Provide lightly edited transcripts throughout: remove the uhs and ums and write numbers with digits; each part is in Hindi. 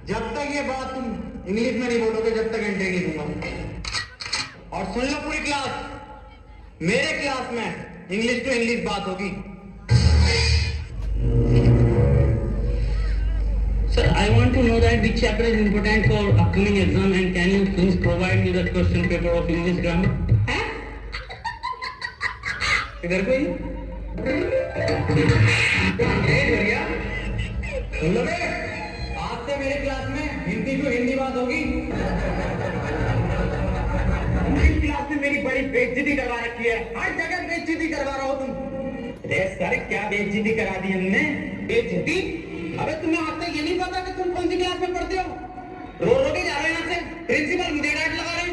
जब तक ये बात तुम इंग्लिश में नहीं बोलोगे जब तक एंट्री नहीं दूंगा। और सुन लो पूरी क्लास, मेरे क्लास में इंग्लिश टू इंग्लिश बात होगी। Sir, I want to know that which chapter is important for upcoming exam and can you please provide me that question paper of English grammar? हैं? इधर कोई? भैया, सुन लो बे, आज से मेरे क्लास में हिंदी टू हिंदी बात होगी। इंग्लिश क्लास में मेरी बड़ी बेइज्जती करवा रखी है, हर जगह बेइज्जती करवा रहा हो तुम। अरे सर क्या बेइज्जती करा दी हमने? बेइज्जती? अबे तुम्हें आज तक ये नहीं पता कि तुम कौन सी क्लास में पढ़ते हो? रो रो के जा रहे हो यहाँ से, प्रिंसिपल मुझे डांट लगा रहे हैं।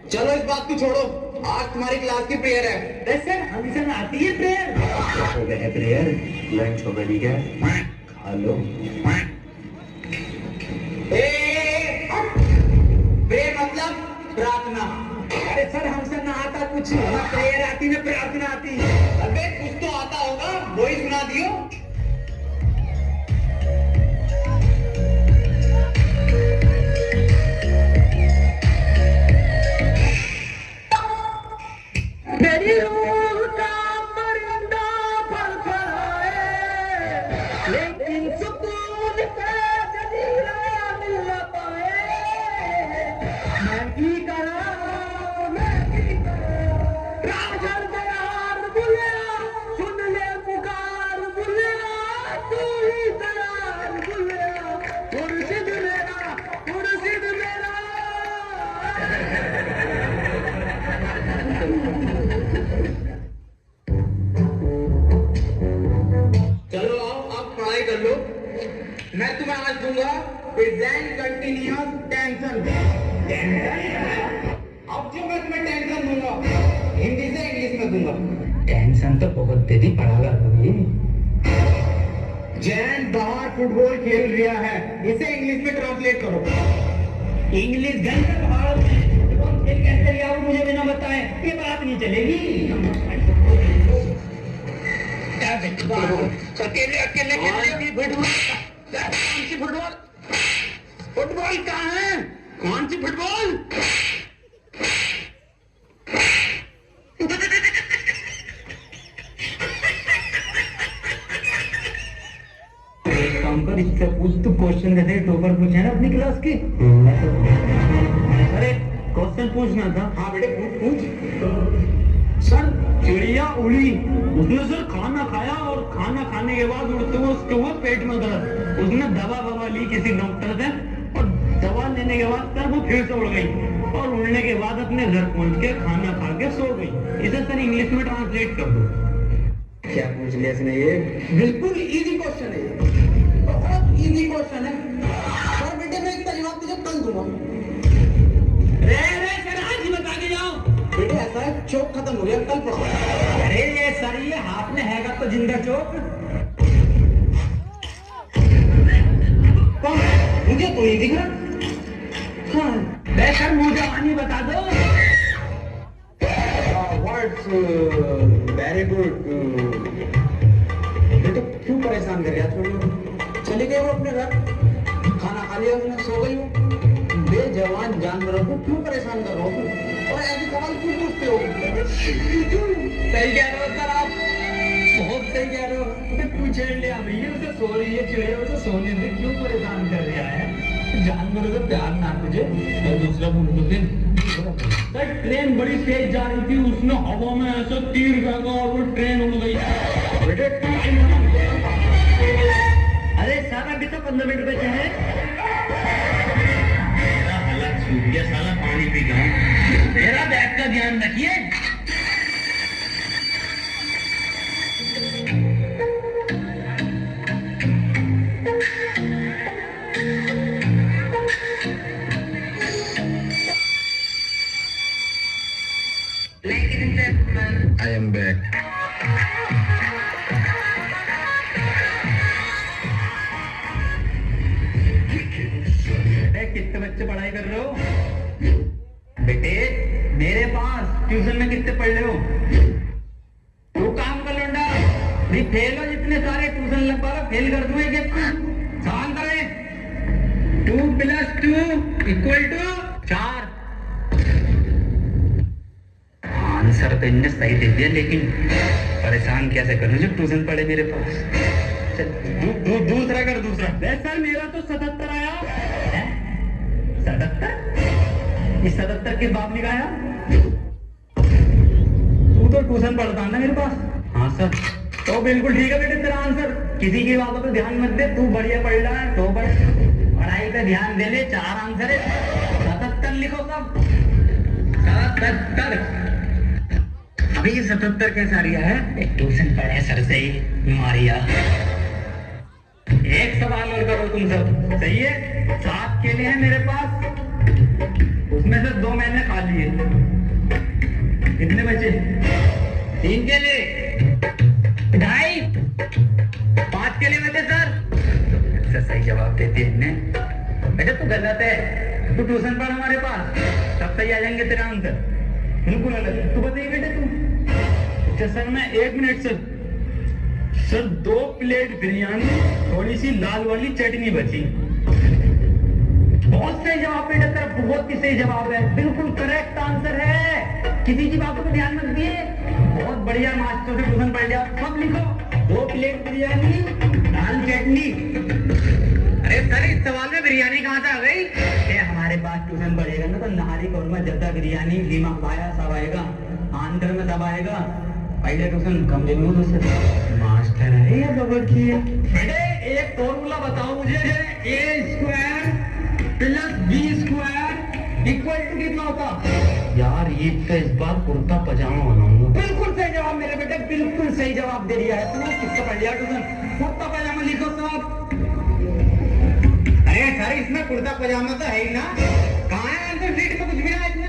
चलो इस बात को छोड़ो, आज तुम्हारी क्लास की प्रेयर है। सर हमेशा में आती है प्रेयर। हो गया है प्रेयर, लंच हो गई है, खा लो। प्रेयर मतलब प्रार्थना। अरे सर हमसे ना आता कुछ, ना प्रेयर आती ना प्रार्थना आती। अबे कुछ तो आता होगा, वो ही सुना दियो। मेरी रूह का परिंदा फड़फड़ाए, लेकिन सुकून से जजीरा मिल न पाए। मैं की करा, राजन दयाल बुलिया, सुन ले पुकार बुलिया, तू ही दयाल बुलिया, मुर्शिद मेरा, मुर्शिद मेरा। चलो आओ आप पढ़ाई कर लो। मैं तुम्हें आज दूंगा प्रेजेंट कंटिन्यूअस टेंशन। अब जो मैं तुम्हें टेंशन दूंगा हिंदी से इंग्लिश में दूंगा। टेंशन तो बहुत दे दी, पढ़ा ला कभी। जैन बाहर फुटबॉल खेल रहा है, इसे इंग्लिश में ट्रांसलेट करो। इंग्लिश गन का पहाड़ खेल कैसे लिया वो मुझे बिना बताए ये बात नहीं चलेगी। अकेले अकेले फुटबॉल, कौन सी फुटबॉल? फुटबॉल कहाँ है? कौन सी फुटबॉल? काम कर, इससे पूछ, तू क्वेश्चन देते टॉपर पूछे ना अपनी क्लास के। अरे क्वेश्चन पूछना था। हाँ बेटे पूछ पूछ। सर चिड़िया उड़ी, उसने सर खाना खाया और खाना खाने के बाद उड़ते हुए उसके हुआ पेट में दर्द। उसने दवा ववा ली किसी डॉक्टर से और दवा लेने के बाद सर वो फिर से उड़ गई और उड़ने के बाद अपने घर पहुंच के खाना खा के सो गई। इसे सर इंग्लिश में ट्रांसलेट कर दो। क्या पूछ लिया इसने? ये बिल्कुल इजी क्वेश्चन है, बहुत इजी क्वेश्चन है। और बेटे मैं इसका जवाब तुझे कल दूंगा। सर आज ही बता के जाओ। बेटे ऐसा है, चौक खत्म हो गया, कल पढ़ो। अरे ये सर ये हाथ में हैगा तो जिंदा चौक। कौन? मुझे तो नहीं दिख रहा। हाँ सर मुझे जवानी बता दो। Words very good. बेटे क्यों परेशान कर रहा? छोड़ो, चले गए वो अपने घर, खाना खा लिया उसने, सो गई वो। बेजवान जानवरों को क्यों परेशान कर रहे हो? और ऐसे सवाल क्यों पूछते हो? सही कह रहे हो सर आप, बहुत सही कह रहे हो। तू छेड़ लिया भैया, उसे सो रही है चिड़िया, उसे सोने से क्यों परेशान कर रहा है? जानवरों से प्यार ना तुझे। और दूसरा सर ट्रेन बड़ी तेज जा रही थी, उसने हवा में ऐसा तीर फेंका और वो ट्रेन उड़ गई। बेटे अरे सर अभी तो 15 मिनट बचे हैं। मेरा हालत सूख गया, साला पानी पी गया। मेरा बैग का ध्यान रखिए। I am back. कितने बच्चे पढ़ाई कर रहे हो बेटे? मेरे पास ट्यूशन में कितने पढ़ रहे हो? तू काम कर लौंडा, फेल हो जितने सारे ट्यूशन लग पा रहा फेल कर दूं एक। शांत रहे। 2 + 2 = 4। आंसर तो इनने सही दे दिया, लेकिन परेशान कैसे करूं जब ट्यूशन पड़े मेरे पास। चल दूसरा कर, दूसरा। सर मेरा तो 77 आया। 77? इस 77 के बाप ने गाया? तू तो ट्यूशन पढ़ता है ना मेरे पास? हाँ सर। तो बिल्कुल ठीक है बेटे तेरा आंसर। किसी की बातों पे ध्यान मत दे, तू बढ़िया पढ़ रहा है तो पढ़ाई पे ध्यान दे ले। 4 आंसर है, 77 लिखो सब। 77। अभी ये 77 कैसा आ रहा है? ट्यूशन पढ़े सर से ही बीमारियां। एक सवाल और करो तुम सब, सही है? 7 केले हैं मेरे पास, उसमें से 2 मैंने खा लिए, कितने बचे? 3 केले, 2.5, 5 केले बचे सर। अच्छा सही जवाब देते इनने। बेटा तू गलत है, तू ट्यूशन पढ़ हमारे पास, तब सही आ जाएंगे तेरा आंसर। बिल्कुल गलत। तू बताइए बेटे तू। अच्छा सर मैं 1 मिनट सर 2 प्लेट बिरयानी, थोड़ी सी लाल वाली चटनी बची। बहुत सही जवाब बेटा तेरा, बहुत ही सही जवाब है, बिल्कुल करेक्ट आंसर है। किसी की बातों पे ध्यान मत दिए। बहुत बढ़िया, मास्टर से ट्यूशन पढ़ लिया। सब लिखो, 2 प्लेट बिरयानी, दाल चटनी। अरे सर इस सवाल में बिरयानी कहाँ से आ गई? हमारे पास ट्यूशन पढ़ेगा ना तो नहारी कौरमा जद्दा बिरयानी लीमा पाया सब आएगा, आंध्र में सब आएगा। पहले ट्यूशन कम दिन में दूसरे मास्टर है या बबर की है? बेटे एक फॉर्मूला बताओ मुझे। A² + B² = कितना होता? यार ये तो इस बार कुर्ता पजामा बनाऊंगा। बिल्कुल सही जवाब मेरे बेटे, बिल्कुल सही जवाब दे दिया है तू। किससे पढ़ लिया ट्यूशन? कुर्ता पजामा लिखो सब। अरे सर इसमें कुर्ता पजामा तो है ही ना। कहाँ है आंसर शीट में? कुछ भी ना है इसमें।